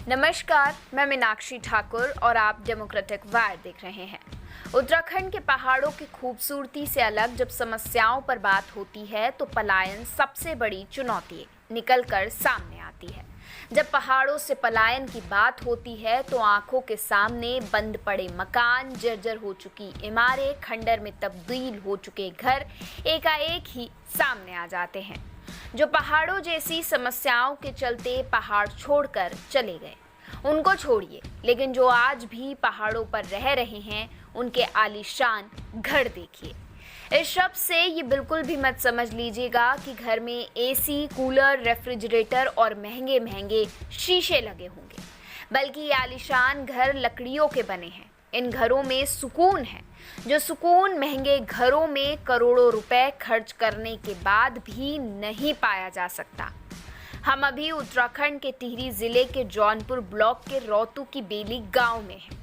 नमस्कार, मैं मीनाक्षी ठाकुर और आप डेमोक्रेटिक वायर देख रहे हैं। उत्तराखंड के पहाड़ों की खूबसूरती से अलग जब समस्याओं पर बात होती है तो पलायन सबसे बड़ी चुनौती निकलकर सामने आती है। जब पहाड़ों से पलायन की बात होती है तो आंखों के सामने बंद पड़े मकान, जर्जर हो चुकी इमारतें, खंडर में तब्दील हो चुके घर एकाएक ही सामने आ जाते हैं। जो पहाड़ों जैसी समस्याओं के चलते पहाड़ छोड़कर चले गए उनको छोड़िए, लेकिन जो आज भी पहाड़ों पर रह रहे हैं उनके आलीशान घर देखिए। इस शब्द से ये बिल्कुल भी मत समझ लीजिएगा कि घर में एसी, कूलर, रेफ्रिजरेटर और महंगे महंगे शीशे लगे होंगे, बल्कि ये आलीशान घर लकड़ियों के बने हैं। इन घरों में सुकून है, जो सुकून महंगे घरों में करोड़ों रुपए खर्च करने के बाद भी नहीं पाया जा सकता। हम अभी उत्तराखंड के टिहरी जिले के जौनपुर ब्लॉक के रोतू की बेली गांव में हैं।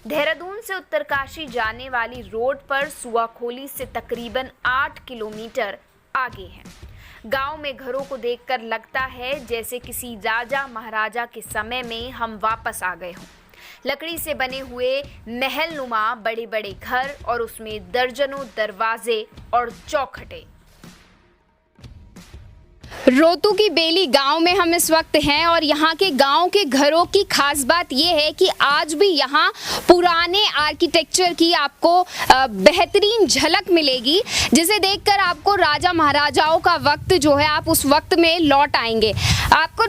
देहरादून से उत्तरकाशी जाने वाली रोड पर सुआखोली से तकरीबन 8 किलोमीटर आगे है। गांव में घरों को देखकर लगता है जैसे किसी राजा महाराजा के समय में हम वापस आ गए हों। लकड़ी से बने हुए महल नुमा बड़े बड़े घर और उसमें दर्जनों दरवाजे और चौखटे। रोतू की बेली गांव में हम इस वक्त हैं और यहाँ के गांव के घरों की खास बात यह है कि आज भी यहाँ पुराने आर्किटेक्चर की आपको बेहतरीन झलक मिलेगी, जिसे देखकर आपको राजा महाराजाओं का वक्त जो है आप उस वक्त में लौट आएंगे। आपको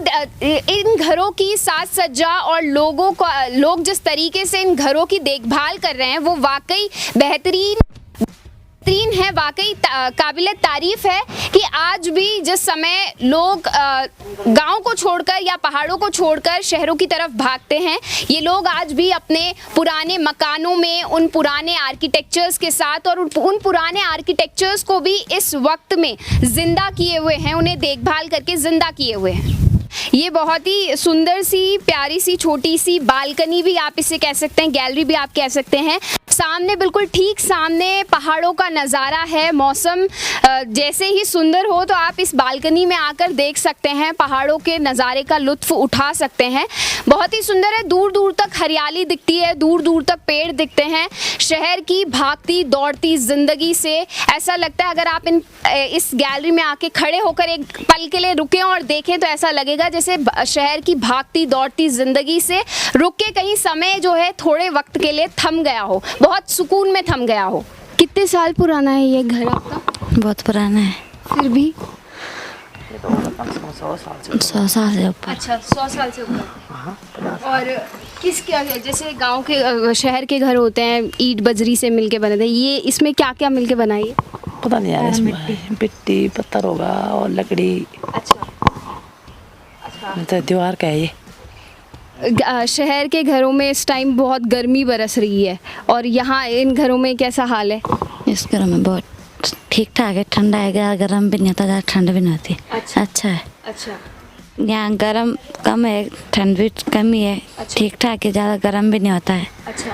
इन घरों की साज सज्जा और लोग जिस तरीके से इन घरों की देखभाल कर रहे हैं वो वाकई बेहतरीन है, वाकई काबिले तारीफ है कि आज भी जिस समय लोग गांव को छोड़कर या पहाड़ों को छोड़कर शहरों की तरफ भागते हैं, ये लोग आज भी अपने पुराने मकानों में उन पुराने आर्किटेक्चर्स के साथ और उन पुराने आर्किटेक्चर्स को भी इस वक्त में जिंदा किए हुए हैं, उन्हें देखभाल करके जिंदा किए हुए हैं। ये बहुत ही सुंदर सी, प्यारी सी, छोटी सी बालकनी भी आप इसे कह सकते हैं, गैलरी भी आप कह सकते हैं। सामने, बिल्कुल ठीक सामने पहाड़ों का नज़ारा है। मौसम जैसे ही सुंदर हो तो आप इस बालकनी में आकर देख सकते हैं, पहाड़ों के नज़ारे का लुत्फ़ उठा सकते हैं। बहुत ही सुंदर है, दूर दूर तक हरियाली दिखती है, दूर दूर तक पेड़ दिखते हैं। शहर की भागती दौड़ती ज़िंदगी से ऐसा लगता है, अगर आप इस गैलरी में आके खड़े होकर एक पल के लिए रुकें और देखें तो ऐसा लगेगा जैसे शहर की भागती दौड़ती ज़िंदगी से रुक के कहीं समय जो है थोड़े वक्त के लिए थम गया हो, बहुत सुकून में थम गया हो। कितने साल पुराना है ये घर आपका? बहुत पुराना है। फिर भी 100 साल से ऊपर। अच्छा, 100 साल से ऊपर। और क्या जैसे गांव के शहर के घर होते हैं ईंट बजरी से मिलके बने थे, ये इसमें क्या क्या मिलके बनाई है? पता नहीं यार, इसमें मिट्टी पत्थर होगा और लकड़ी। अच्छा, तो दीवार का है ये। शहर के घरों में इस टाइम बहुत गर्मी बरस रही है और यहाँ इन घरों में कैसा हाल है? इस घर में बहुत ठीक ठाक है, ठंडा है, गर्म भी नहीं होता, ज़्यादा ठंड भी नहीं होती। अच्छा है। अच्छा, यहाँ गर्म कम है, ठंड भी कम ही है। अच्छा। ठीक ठाक है, ज़्यादा गर्म भी नहीं होता है। अच्छा,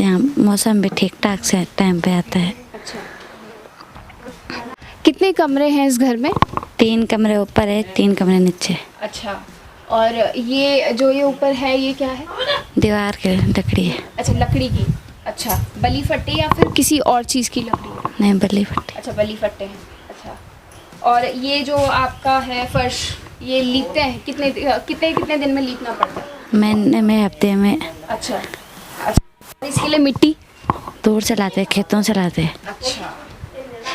यहाँ मौसम भी ठीक ठाक से टाइम पे आता है। अच्छा, कितने कमरे हैं इस घर में? 3 कमरे ऊपर है, 3 कमरे नीचे। अच्छा, और ये जो ये ऊपर है ये क्या है? दीवार की लकड़ी है। अच्छा, लकड़ी की। अच्छा, बली फट्टे या फिर किसी और चीज़ की लकड़ी है? नहीं, बली फट्टे। अच्छा, बली फट्टे हैं। अच्छा, और ये जो आपका है फर्श, ये लीपते हैं कितने दिन में लीपना पड़ता है? महीने में, हफ्ते में। अच्छा, इसके लिए मिट्टी दूर से लाते, खेतों से लाते। अच्छा,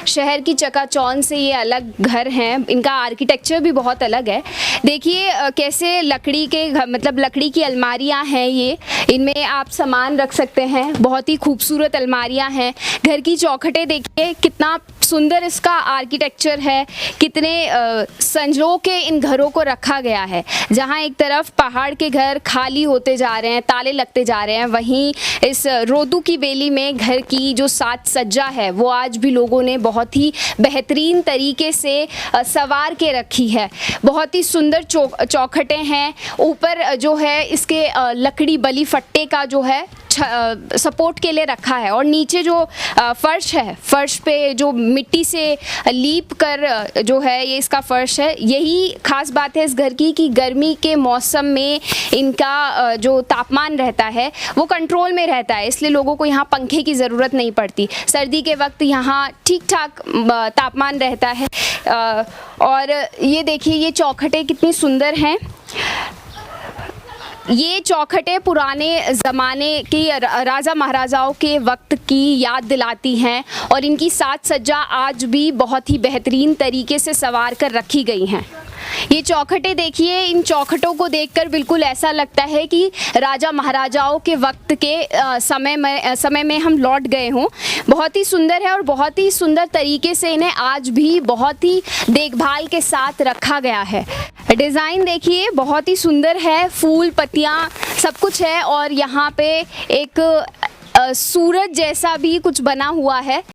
शहर की चकाचौंध से ये अलग घर हैं, इनका आर्किटेक्चर भी बहुत अलग है। देखिए कैसे लकड़ी के मतलब लकड़ी की अलमारियां हैं ये, इनमें आप सामान रख सकते हैं। बहुत ही खूबसूरत अलमारियां हैं। घर की चौखटें देखिए कितना सुंदर इसका आर्किटेक्चर है, कितने संजो के इन घरों को रखा गया है। जहाँ एक तरफ पहाड़ के घर खाली होते जा रहे हैं, ताले लगते जा रहे हैं, वहीं इस रोतू की बेली में घर की जो साज सज्जा है वो आज भी लोगों ने बहुत ही बेहतरीन तरीके से संवार के रखी है। बहुत ही सुंदर चौखटें हैं। ऊपर जो है इसके लकड़ी बली फट्टे का जो है सपोर्ट के लिए रखा है। और नीचे जो फर्श है, फर्श पे जो मिट्टी से लीप कर जो है ये इसका फर्श है। यही खास बात है इस घर की कि गर्मी के मौसम में इनका जो तापमान रहता है वो कंट्रोल में रहता है, इसलिए लोगों को यहाँ पंखे की ज़रूरत नहीं पड़ती। सर्दी के वक्त यहाँ ठीक ठाक तापमान रहता है। और ये देखिए ये चौखटें कितनी सुंदर हैं। ये चौखटें पुराने ज़माने की राजा महाराजाओं के वक्त की याद दिलाती हैं और इनकी साज सज्जा आज भी बहुत ही बेहतरीन तरीके से संवार कर रखी गई हैं। ये चौखटें देखिए, इन चौखटों को देखकर बिल्कुल ऐसा लगता है कि राजा महाराजाओं के वक्त के समय में हम लौट गए हों। बहुत ही सुंदर है और बहुत ही सुंदर तरीके से इन्हें आज भी बहुत ही देखभाल के साथ रखा गया है। डिज़ाइन देखिए बहुत ही सुंदर है, फूल पत्तियाँ सब कुछ है और यहाँ पे एक सूरज जैसा भी कुछ बना हुआ है।